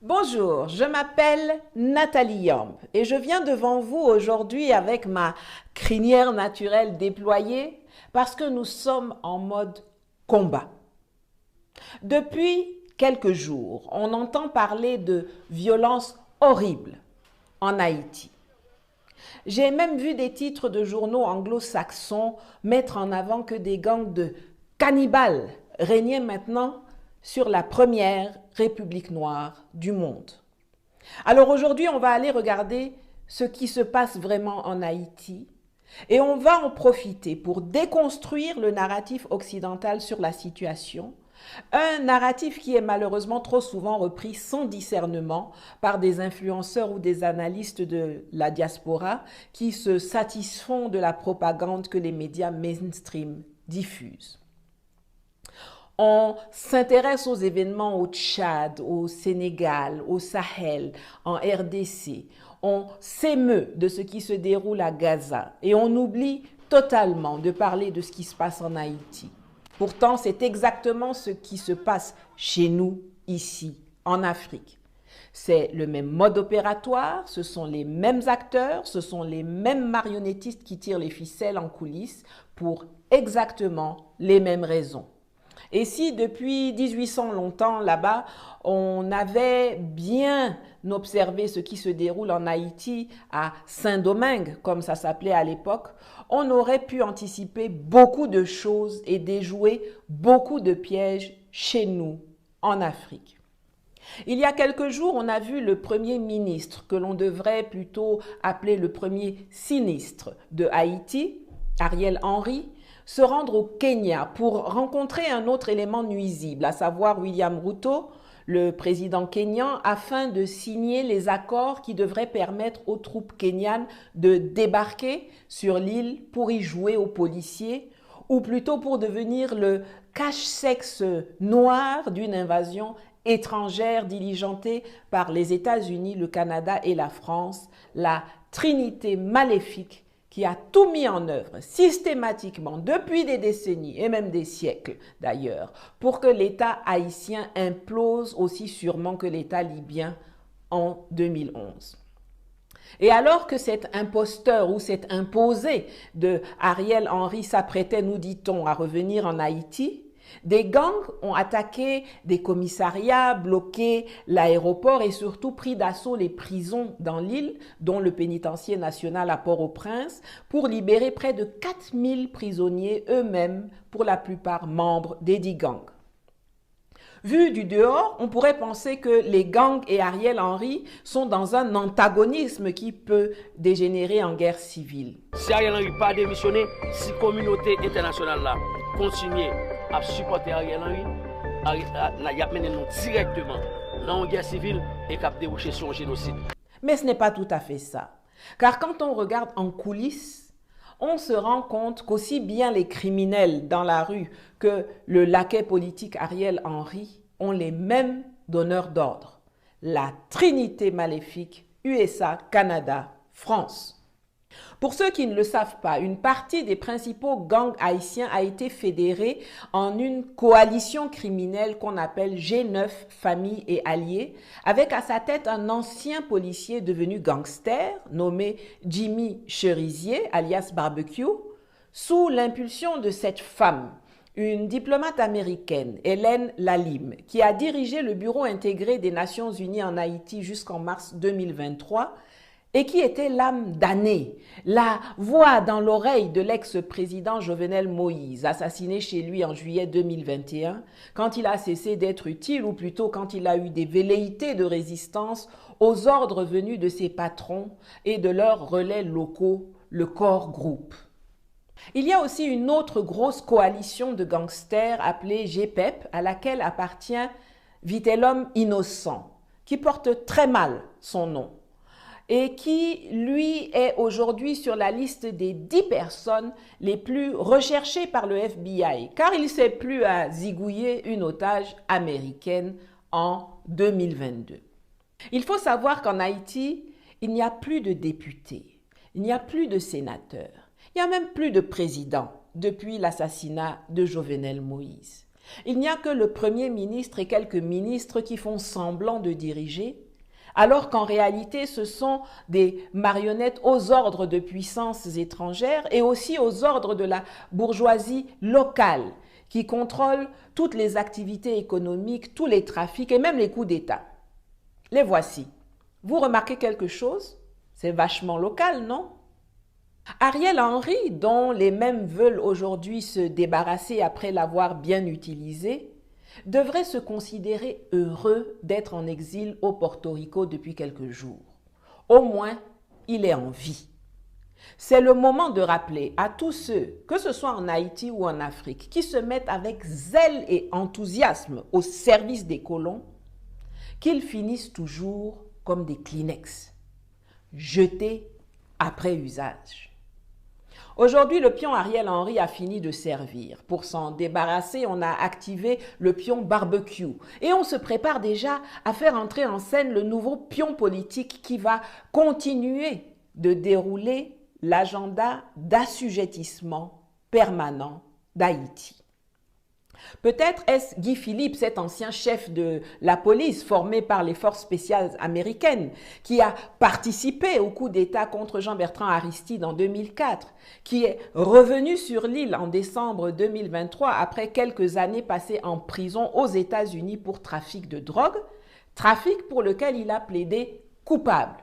Bonjour, je m'appelle Nathalie Yamb et je viens devant vous aujourd'hui avec ma crinière naturelle déployée parce que nous sommes en mode combat. Depuis quelques jours, on entend parler de violences horribles en Haïti. J'ai même vu des titres de journaux anglo-saxons mettre en avant que des gangs de cannibales régnaient maintenant sur la première république noire du monde. Alors aujourd'hui, on va aller regarder ce qui se passe vraiment en Haïti et on va en profiter pour déconstruire le narratif occidental sur la situation, un narratif qui est malheureusement trop souvent repris sans discernement par des influenceurs ou des analystes de la diaspora qui se satisfont de la propagande que les médias mainstream diffusent. On s'intéresse aux événements au Tchad, au Sénégal, au Sahel, en RDC. On s'émeut de ce qui se déroule à Gaza et on oublie totalement de parler de ce qui se passe en Haïti. Pourtant, c'est exactement ce qui se passe chez nous, ici, en Afrique. C'est le même mode opératoire, ce sont les mêmes acteurs, ce sont les mêmes marionnettistes qui tirent les ficelles en coulisses pour exactement les mêmes raisons. Et si depuis 1800 longtemps là-bas, on avait bien observé ce qui se déroule en Haïti à Saint-Domingue, comme ça s'appelait à l'époque, on aurait pu anticiper beaucoup de choses et déjouer beaucoup de pièges chez nous, en Afrique. Il y a quelques jours, on a vu le premier ministre, que l'on devrait plutôt appeler le premier sinistre de Haïti, Ariel Henry, se rendre au Kenya pour rencontrer un autre élément nuisible, à savoir William Ruto, le président kényan, afin de signer les accords qui devraient permettre aux troupes kenyanes de débarquer sur l'île pour y jouer aux policiers, ou plutôt pour devenir le cache-sexe noir d'une invasion étrangère diligentée par les États-Unis, le Canada et la France, la trinité maléfique qui a tout mis en œuvre systématiquement depuis des décennies et même des siècles d'ailleurs pour que l'État haïtien implose aussi sûrement que l'État libyen en 2011. Et alors que cet imposteur ou cet imposé de Ariel Henry s'apprêtait, nous dit-on, à revenir en Haïti, des gangs ont attaqué des commissariats, bloqué l'aéroport et surtout pris d'assaut les prisons dans l'île, dont le pénitencier national à Port-au-Prince, pour libérer près de 4000 prisonniers, eux-mêmes pour la plupart membres des 10 gangs. Vu du dehors, on pourrait penser que les gangs et Ariel Henry sont dans un antagonisme qui peut dégénérer en guerre civile. Si Ariel Henry pas démissionné, si la communauté internationale là continue à supporter Ariel Henry, il a mené nous directement dans une guerre civile et qui a débouché sur un génocide. Mais ce n'est pas tout à fait ça. Car quand on regarde en coulisses, on se rend compte qu'aussi bien les criminels dans la rue que le laquais politique Ariel Henry ont les mêmes donneurs d'ordre. La trinité maléfique USA, Canada, France. Pour ceux qui ne le savent pas, une partie des principaux gangs haïtiens a été fédérée en une coalition criminelle qu'on appelle G9 Famille et Alliés, avec à sa tête un ancien policier devenu gangster nommé Jimmy Cherizier, alias Barbecue, sous l'impulsion de cette femme, une diplomate américaine, Hélène Lalime, qui a dirigé le bureau intégré des Nations Unies en Haïti jusqu'en mars 2023, et qui était l'âme damnée, la voix dans l'oreille de l'ex-président Jovenel Moïse, assassiné chez lui en juillet 2021, quand il a cessé d'être utile, ou plutôt quand il a eu des velléités de résistance aux ordres venus de ses patrons et de leurs relais locaux, le Corps Group. Il y a aussi une autre grosse coalition de gangsters appelée GPEP, à laquelle appartient Vitellum Innocent, qui porte très mal son nom, et qui, lui, est aujourd'hui sur la liste des 10 personnes les plus recherchées par le FBI, car il s'est plu à zigouiller une otage américaine en 2022. Il faut savoir qu'en Haïti, il n'y a plus de députés, il n'y a plus de sénateurs, il n'y a même plus de président depuis l'assassinat de Jovenel Moïse. Il n'y a que le Premier ministre et quelques ministres qui font semblant de diriger, alors qu'en réalité ce sont des marionnettes aux ordres de puissances étrangères et aussi aux ordres de la bourgeoisie locale qui contrôle toutes les activités économiques, tous les trafics et même les coups d'État. Les voici. Vous remarquez quelque chose? C'est vachement local, non? Ariel Henry, dont les mêmes veulent aujourd'hui se débarrasser après l'avoir bien utilisé, devrait se considérer heureux d'être en exil au Porto Rico depuis quelques jours. Au moins, il est en vie. C'est le moment de rappeler à tous ceux, que ce soit en Haïti ou en Afrique, qui se mettent avec zèle et enthousiasme au service des colons, qu'ils finissent toujours comme des Kleenex, jetés après usage. Aujourd'hui, le pion Ariel Henry a fini de servir. Pour s'en débarrasser, on a activé le pion barbecue. Et on se prépare déjà à faire entrer en scène le nouveau pion politique qui va continuer de dérouler l'agenda d'assujettissement permanent d'Haïti. Peut-être est-ce Guy Philippe, cet ancien chef de la police formé par les forces spéciales américaines, qui a participé au coup d'État contre Jean-Bertrand Aristide en 2004, qui est revenu sur l'île en décembre 2023 après quelques années passées en prison aux États-Unis pour trafic de drogue, trafic pour lequel il a plaidé coupable.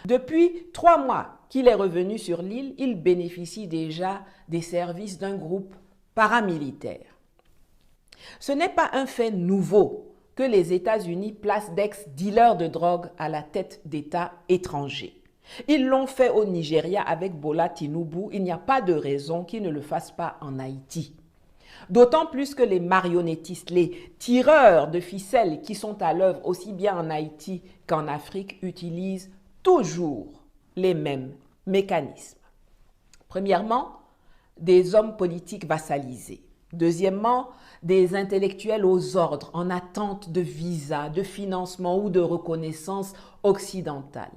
Depuis 3 mois qu'il est revenu sur l'île, il bénéficie déjà des services d'un groupe paramilitaire. Ce n'est pas un fait nouveau que les États-Unis placent d'ex-dealers de drogue à la tête d'États étrangers. Ils l'ont fait au Nigeria avec Bola Tinubu, il n'y a pas de raison qu'ils ne le fassent pas en Haïti. D'autant plus que les marionnettistes, les tireurs de ficelles qui sont à l'œuvre aussi bien en Haïti qu'en Afrique utilisent toujours les mêmes mécanismes. Premièrement, des hommes politiques vassalisés. Deuxièmement, des intellectuels aux ordres en attente de visa, de financement ou de reconnaissance occidentale.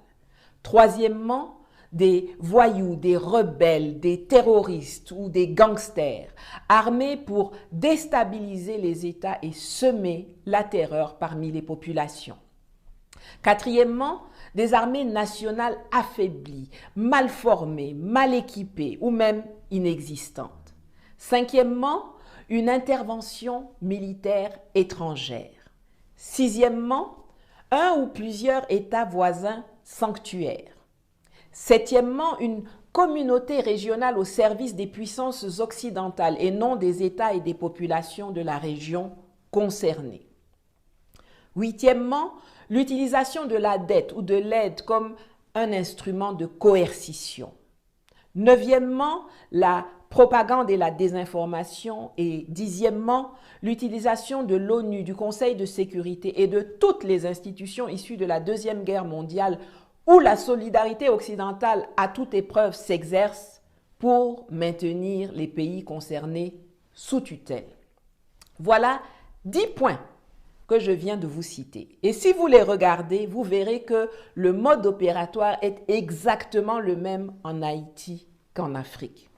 Troisièmement, des voyous, des rebelles, des terroristes ou des gangsters armés pour déstabiliser les États et semer la terreur parmi les populations. Quatrièmement, des armées nationales affaiblies, mal formées, mal équipées ou même inexistantes. Cinquièmement, une intervention militaire étrangère. Sixièmement, un ou plusieurs États voisins sanctuaires. Septièmement, une communauté régionale au service des puissances occidentales et non des États et des populations de la région concernées. Huitièmement, l'utilisation de la dette ou de l'aide comme un instrument de coercition. Neuvièmement, la propagande et la désinformation. Et dixièmement, l'utilisation de l'ONU, du Conseil de sécurité et de toutes les institutions issues de la Deuxième Guerre mondiale où la solidarité occidentale à toute épreuve s'exerce pour maintenir les pays concernés sous tutelle. Voilà 10 points que je viens de vous citer. Et si vous les regardez, vous verrez que le mode opératoire est exactement le même en Haïti qu'en Afrique.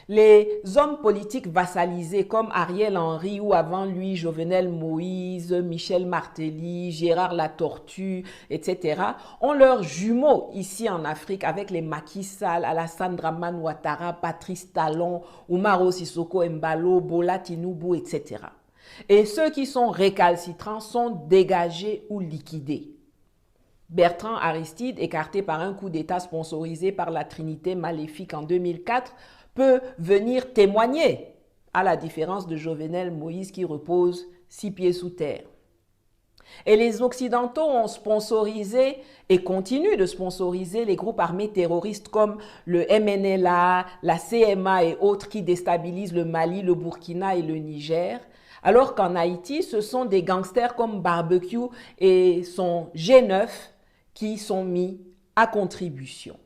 Les hommes politiques vassalisés comme Ariel Henry ou avant lui Jovenel Moïse, Michel Martelly, Gérard Latortue, etc. ont leurs jumeaux ici en Afrique avec les Macky Sall, Alassane Dramane Ouattara, Patrice Talon, Umaro Sissoko Embalo, Bola Tinubu, etc. Et ceux qui sont récalcitrants sont dégagés ou liquidés. Bertrand Aristide, écarté par un coup d'État sponsorisé par la Trinité maléfique en 2004, peut venir témoigner, à la différence de Jovenel Moïse qui repose 6 pieds sous terre. Et les Occidentaux ont sponsorisé et continuent de sponsoriser les groupes armés terroristes comme le MNLA, la CMA et autres qui déstabilisent le Mali, le Burkina et le Niger, alors qu'en Haïti, ce sont des gangsters comme Barbecue et son G9 qui sont mis à contribution.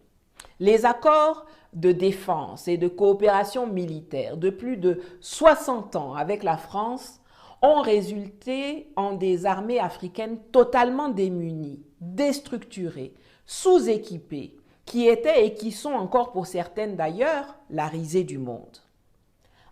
Les accords de défense et de coopération militaire de plus de 60 ans avec la France ont résulté en des armées africaines totalement démunies, déstructurées, sous-équipées, qui étaient et qui sont encore pour certaines d'ailleurs la risée du monde.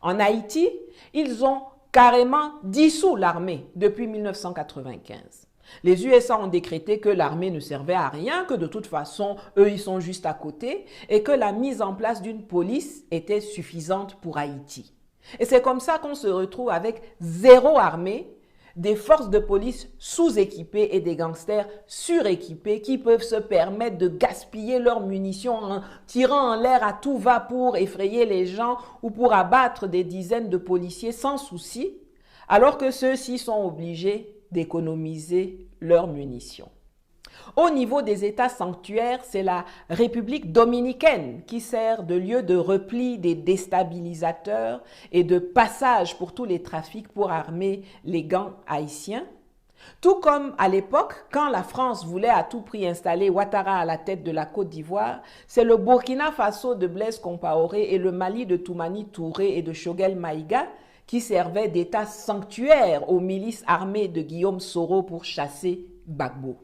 En Haïti, ils ont carrément dissous l'armée depuis 1995. Les USA ont décrété que l'armée ne servait à rien, que de toute façon, eux, ils sont juste à côté et que la mise en place d'une police était suffisante pour Haïti. Et c'est comme ça qu'on se retrouve avec zéro armée, des forces de police sous-équipées et des gangsters suréquipés qui peuvent se permettre de gaspiller leurs munitions en tirant en l'air à tout va pour effrayer les gens ou pour abattre des dizaines de policiers sans souci, alors que ceux-ci sont obligés d'économiser leurs munitions. Au niveau des États sanctuaires, c'est la République dominicaine qui sert de lieu de repli des déstabilisateurs et de passage pour tous les trafics pour armer les gangs haïtiens. Tout comme à l'époque, quand la France voulait à tout prix installer Ouattara à la tête de la Côte d'Ivoire, c'est le Burkina Faso de Blaise Compaoré et le Mali de Toumani Touré et de Choguel Maïga qui servaient d'État sanctuaire aux milices armées de Guillaume Soro pour chasser Gbagbo.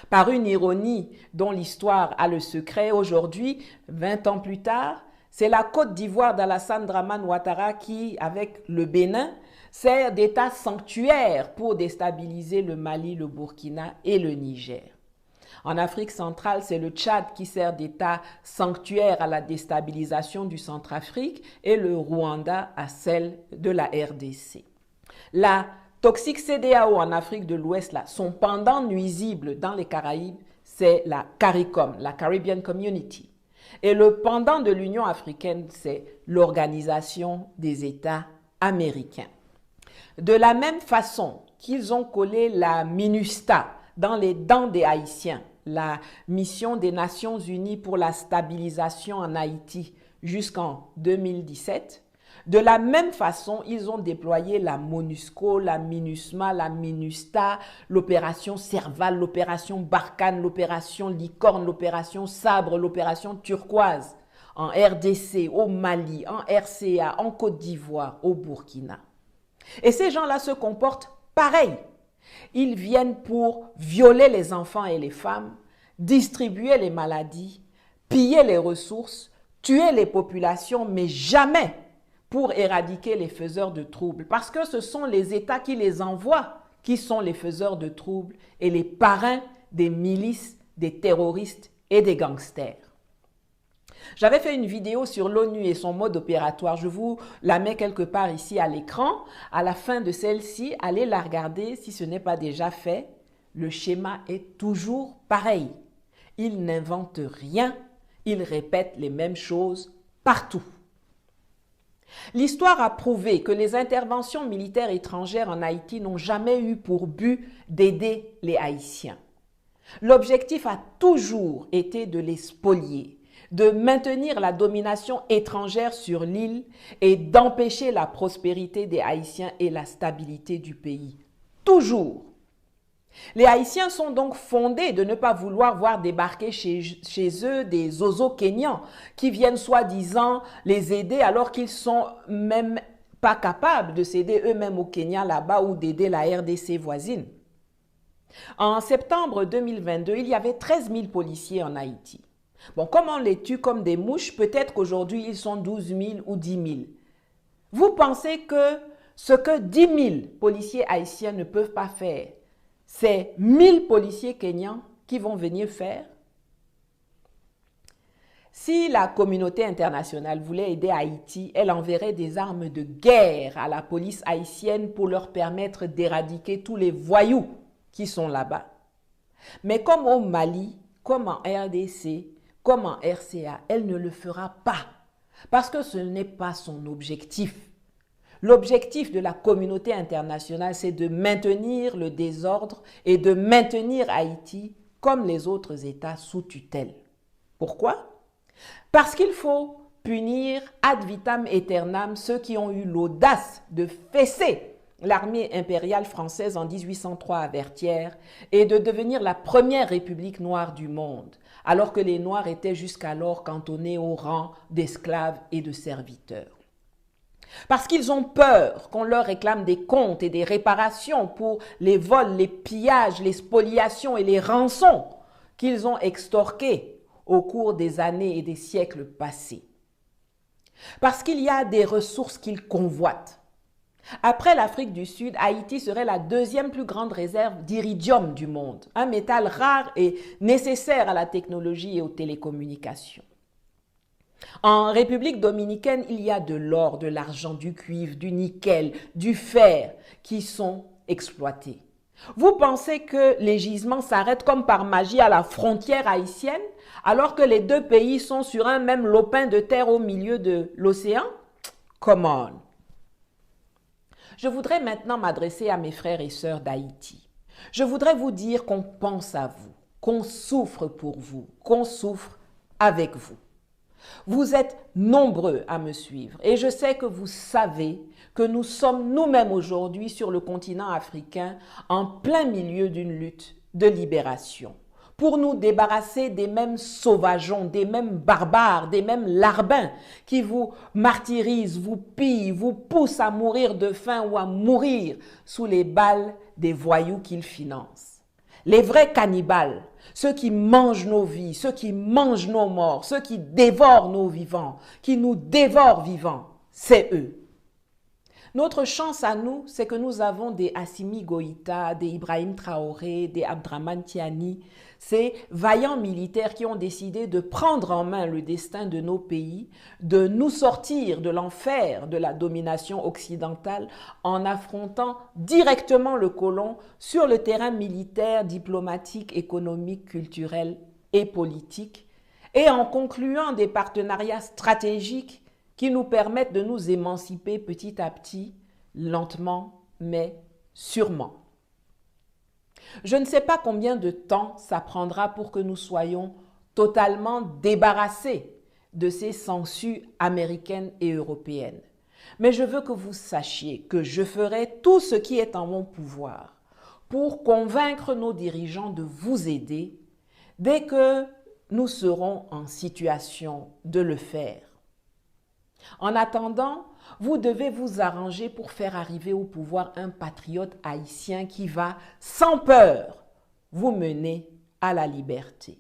Par une ironie dont l'histoire a le secret, aujourd'hui, 20 ans plus tard, c'est la Côte d'Ivoire d'Alassane Dramane Ouattara qui, avec le Bénin, sert d'État sanctuaire pour déstabiliser le Mali, le Burkina et le Niger. En Afrique centrale, c'est le Tchad qui sert d'État sanctuaire à la déstabilisation du Centrafrique et le Rwanda à celle de la RDC. La toxique CEDEAO en Afrique de l'Ouest, son pendant nuisible dans les Caraïbes, c'est la CARICOM, la Caribbean Community. Et le pendant de l'Union africaine, c'est l'Organisation des États américains. De la même façon qu'ils ont collé la MINUSTA dans les dents des Haïtiens, la mission des Nations Unies pour la stabilisation en Haïti jusqu'en 2017, de la même façon, ils ont déployé la MONUSCO, la MINUSMA, la MINUSTA, l'opération Serval, l'opération Barkhane, l'opération Licorne, l'opération Sabre, l'opération Turquoise en RDC, au Mali, en RCA, en Côte d'Ivoire, au Burkina. Et ces gens-là se comportent pareil. Ils viennent pour violer les enfants et les femmes, distribuer les maladies, piller les ressources, tuer les populations, mais jamais pour éradiquer les faiseurs de troubles. Parce que ce sont les États qui les envoient qui sont les faiseurs de troubles et les parrains des milices, des terroristes et des gangsters. J'avais fait une vidéo sur l'ONU et son mode opératoire. Je vous la mets quelque part ici à l'écran. À la fin de celle-ci, allez la regarder si ce n'est pas déjà fait. Le schéma est toujours pareil. Ils n'inventent rien, ils répètent les mêmes choses partout. L'histoire a prouvé que les interventions militaires étrangères en Haïti n'ont jamais eu pour but d'aider les Haïtiens. L'objectif a toujours été de les spolier, de maintenir la domination étrangère sur l'île et d'empêcher la prospérité des Haïtiens et la stabilité du pays. Toujours. Les Haïtiens sont donc fondés de ne pas vouloir voir débarquer chez eux des zozos kenyans qui viennent soi-disant les aider alors qu'ils sont même pas capables de s'aider eux-mêmes au Kenya là-bas ou d'aider la RDC voisine. En septembre 2022, il y avait 13 000 policiers en Haïti. Bon, comme on les tue comme des mouches, peut-être qu'aujourd'hui ils sont 12 000 ou 10 000. Vous pensez que ce que 10 000 policiers haïtiens ne peuvent pas faire, c'est 1000 policiers kenyans qui vont venir faire? Si la communauté internationale voulait aider Haïti, elle enverrait des armes de guerre à la police haïtienne pour leur permettre d'éradiquer tous les voyous qui sont là-bas. Mais comme au Mali, comme en RDC, comme en RCA, elle ne le fera pas parce que ce n'est pas son objectif. L'objectif de la communauté internationale, c'est de maintenir le désordre et de maintenir Haïti comme les autres États sous tutelle. Pourquoi? Parce qu'il faut punir ad vitam aeternam ceux qui ont eu l'audace de fesser l'armée impériale française en 1803 à Vertières et de devenir la première république noire du monde, alors que les Noirs étaient jusqu'alors cantonnés au rang d'esclaves et de serviteurs. Parce qu'ils ont peur qu'on leur réclame des comptes et des réparations pour les vols, les pillages, les spoliations et les rançons qu'ils ont extorqués au cours des années et des siècles passés. Parce qu'il y a des ressources qu'ils convoitent. Après l'Afrique du Sud, Haïti serait la deuxième plus grande réserve d'iridium du monde, un métal rare et nécessaire à la technologie et aux télécommunications. En République dominicaine, il y a de l'or, de l'argent, du cuivre, du nickel, du fer qui sont exploités. Vous pensez que les gisements s'arrêtent comme par magie à la frontière haïtienne, alors que les deux pays sont sur un même lopin de terre au milieu de l'océan? Come on! Je voudrais maintenant m'adresser à mes frères et sœurs d'Haïti. Je voudrais vous dire qu'on pense à vous, qu'on souffre pour vous, qu'on souffre avec vous. Vous êtes nombreux à me suivre et je sais que vous savez que nous sommes nous-mêmes aujourd'hui sur le continent africain en plein milieu d'une lutte de libération pour nous débarrasser des mêmes sauvageons, des mêmes barbares, des mêmes larbins qui vous martyrisent, vous pillent, vous poussent à mourir de faim ou à mourir sous les balles des voyous qu'ils financent. Les vrais cannibales, ceux qui mangent nos vies, ceux qui mangent nos morts, ceux qui dévorent nos vivants, qui nous dévorent vivants, c'est eux. Notre chance à nous, c'est que nous avons des Assimi Goïta, des Ibrahim Traoré, des Abdraman Tiani, ces vaillants militaires qui ont décidé de prendre en main le destin de nos pays, de nous sortir de l'enfer de la domination occidentale en affrontant directement le colon sur le terrain militaire, diplomatique, économique, culturel et politique, et en concluant des partenariats stratégiques qui nous permettent de nous émanciper petit à petit, lentement, mais sûrement. Je ne sais pas combien de temps ça prendra pour que nous soyons totalement débarrassés de ces sangsues américaines et européennes. Mais je veux que vous sachiez que je ferai tout ce qui est en mon pouvoir pour convaincre nos dirigeants de vous aider dès que nous serons en situation de le faire. En attendant, vous devez vous arranger pour faire arriver au pouvoir un patriote haïtien qui va, sans peur, vous mener à la liberté.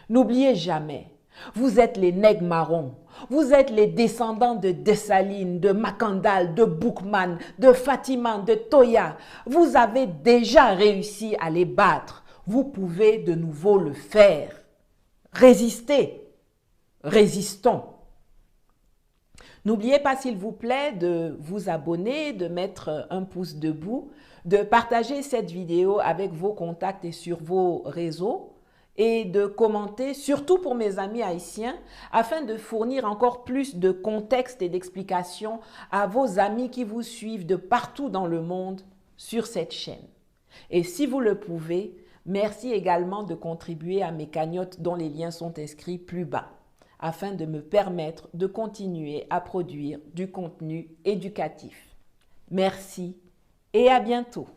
N'oubliez jamais, vous êtes les nègres marrons, vous êtes les descendants de Dessalines, de Macandal, de Boukman, de Fatima, de Toya. Vous avez déjà réussi à les battre. Vous pouvez de nouveau le faire. Résistez, résistons. N'oubliez pas, s'il vous plaît, de vous abonner, de mettre un pouce debout, de partager cette vidéo avec vos contacts et sur vos réseaux et de commenter, surtout pour mes amis haïtiens, afin de fournir encore plus de contexte et d'explications à vos amis qui vous suivent de partout dans le monde sur cette chaîne. Et si vous le pouvez, merci également de contribuer à mes cagnottes dont les liens sont inscrits plus bas, afin de me permettre de continuer à produire du contenu éducatif. Merci et à bientôt.